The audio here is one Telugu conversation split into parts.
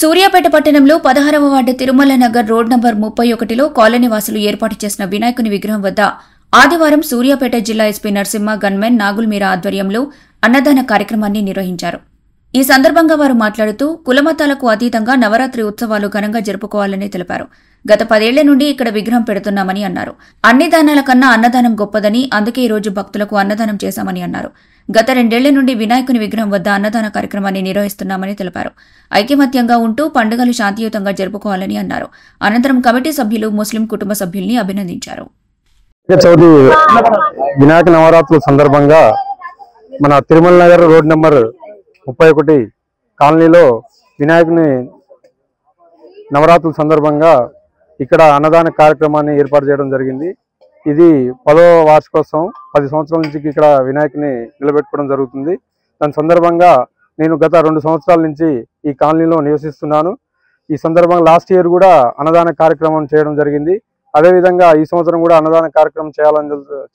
సూర్యాపేట పట్టణంలో 16వ ward Tirumala Nagar road number 31లో కాలనీ వాసులు ఏర్పాటు చేసిన వినాయకుని విగ్రహం వద్ద ఆదివారం సూర్యాపేట జిల్లా ఎస్పీ నరసింహ గన్మెన్ నాగుల్ మీరా ఆధ్వర్యంలో అన్నదాన కార్యక్రమాన్ని నిర్వహించారు. ఈ సందర్భంగా వారు మాట్లాడుతూ కులమతాలకు అతీతంగా నవరాత్రి ఉత్సవాలు ఘనంగా జరుపుకోవాలని తెలిపారు. గత 10 ఏళ్ల నుండి ఇక్కడ విగ్రహం పెడుతున్నామని అన్నారు. అన్ని దానాల కన్నా అన్నదానం గొప్పదని, అందుకే ఈ రోజు భక్తులకు అన్నదానం చేశామని అన్నారు. గత 2 ఏళ్ల నుండి వినాయకుని విగ్రహం వద్ద అన్నదాన కార్యక్రమాన్ని నిర్వహిస్తున్నామని తెలిపారు. ఐకమత్యంగా ఉంటూ పండుగలు శాంతియుతంగా జరుపుకోవాలని అన్నారు. అనంతరం కమిటీ సభ్యులు ముస్లిం కుటుంబ సభ్యుల్ని అభినందించారు. చవితి వినాయక నవరాత్రుల సందర్భంగా మన తిరుమల నగర్ రోడ్ నెంబర్ 31 కాలనీలో వినాయకుని నవరాత్రుల సందర్భంగా ఇక్కడ అన్నదాన కార్యక్రమాన్ని ఏర్పాటు చేయడం జరిగింది. ఇది 10వ వార్షికోత్సవం. 10 సంవత్సరాల నుంచి ఇక్కడ వినాయకుని నిలబెట్టుకోవడం జరుగుతుంది. దాని సందర్భంగా నేను గత 2 సంవత్సరాల నుంచి ఈ కాలనీలో నివసిస్తున్నాను. ఈ సందర్భంగా లాస్ట్ ఇయర్ కూడా అన్నదాన కార్యక్రమం చేయడం జరిగింది. అదేవిధంగా ఈ సంవత్సరం కూడా అన్నదాన కార్యక్రమం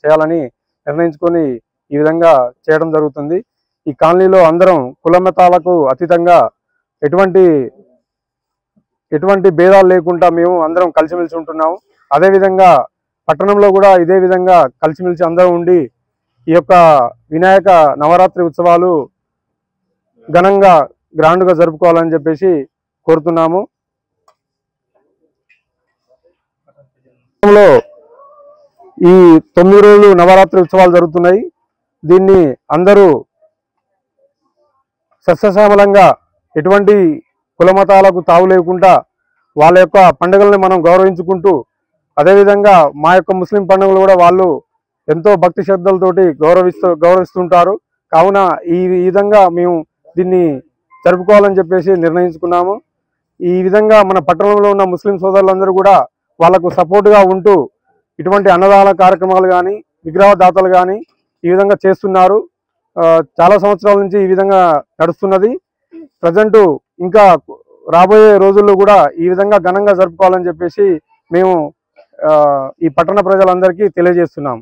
చేయాలని నిర్ణయించుకొని ఈ విధంగా చేయడం జరుగుతుంది. ఈ కాలనీలో అందరం కులమతాలకు అతీతంగా ఎటువంటి భేదాలు లేకుండా మేము అందరం కలిసిమెలిసి ఉంటున్నాము. అదేవిధంగా పట్టణంలో కూడా ఇదే విధంగా కలిసిమెలిసి అందరం ఉండి ఈ యొక్క వినాయక నవరాత్రి ఉత్సవాలు ఘనంగా గ్రాండ్గా జరుపుకోవాలని చెప్పేసి కోరుతున్నాము. ఈ 9 రోజులు నవరాత్రి ఉత్సవాలు జరుగుతున్నాయి. దీన్ని అందరూ సస్యశ్యామలంగా ఎటువంటి కులమతాలకు తావు లేకుండా వాళ్ళ యొక్క పండుగల్ని మనం గౌరవించుకుంటూ, అదేవిధంగా మా యొక్క ముస్లిం పండుగలు కూడా వాళ్ళు ఎంతో భక్తి శ్రద్ధలతోటి గౌరవిస్తుంటారు. కావున ఈ విధంగా మేము దీన్ని జరుపుకోవాలని చెప్పేసి నిర్ణయించుకున్నాము. ఈ విధంగా మన పట్టణంలో ఉన్న ముస్లిం సోదరులందరూ కూడా వాళ్లకు సపోర్టుగా ఉంటూ ఇటువంటి అన్నదాన కార్యక్రమాలు కానీ విగ్రహదాతలు కానీ ఈ విధంగా చేస్తున్నారు. చాలా సంవత్సరాల నుంచి ఈ విధంగా నడుస్తున్నది. ప్రజెంట్ ఇంకా రాబోయే రోజుల్లో కూడా ఈ విధంగా ఘనంగా జరుపుకోవాలని చెప్పేసి మేము ఈ పట్టణ ప్రజలందరికీ తెలియజేస్తున్నాం.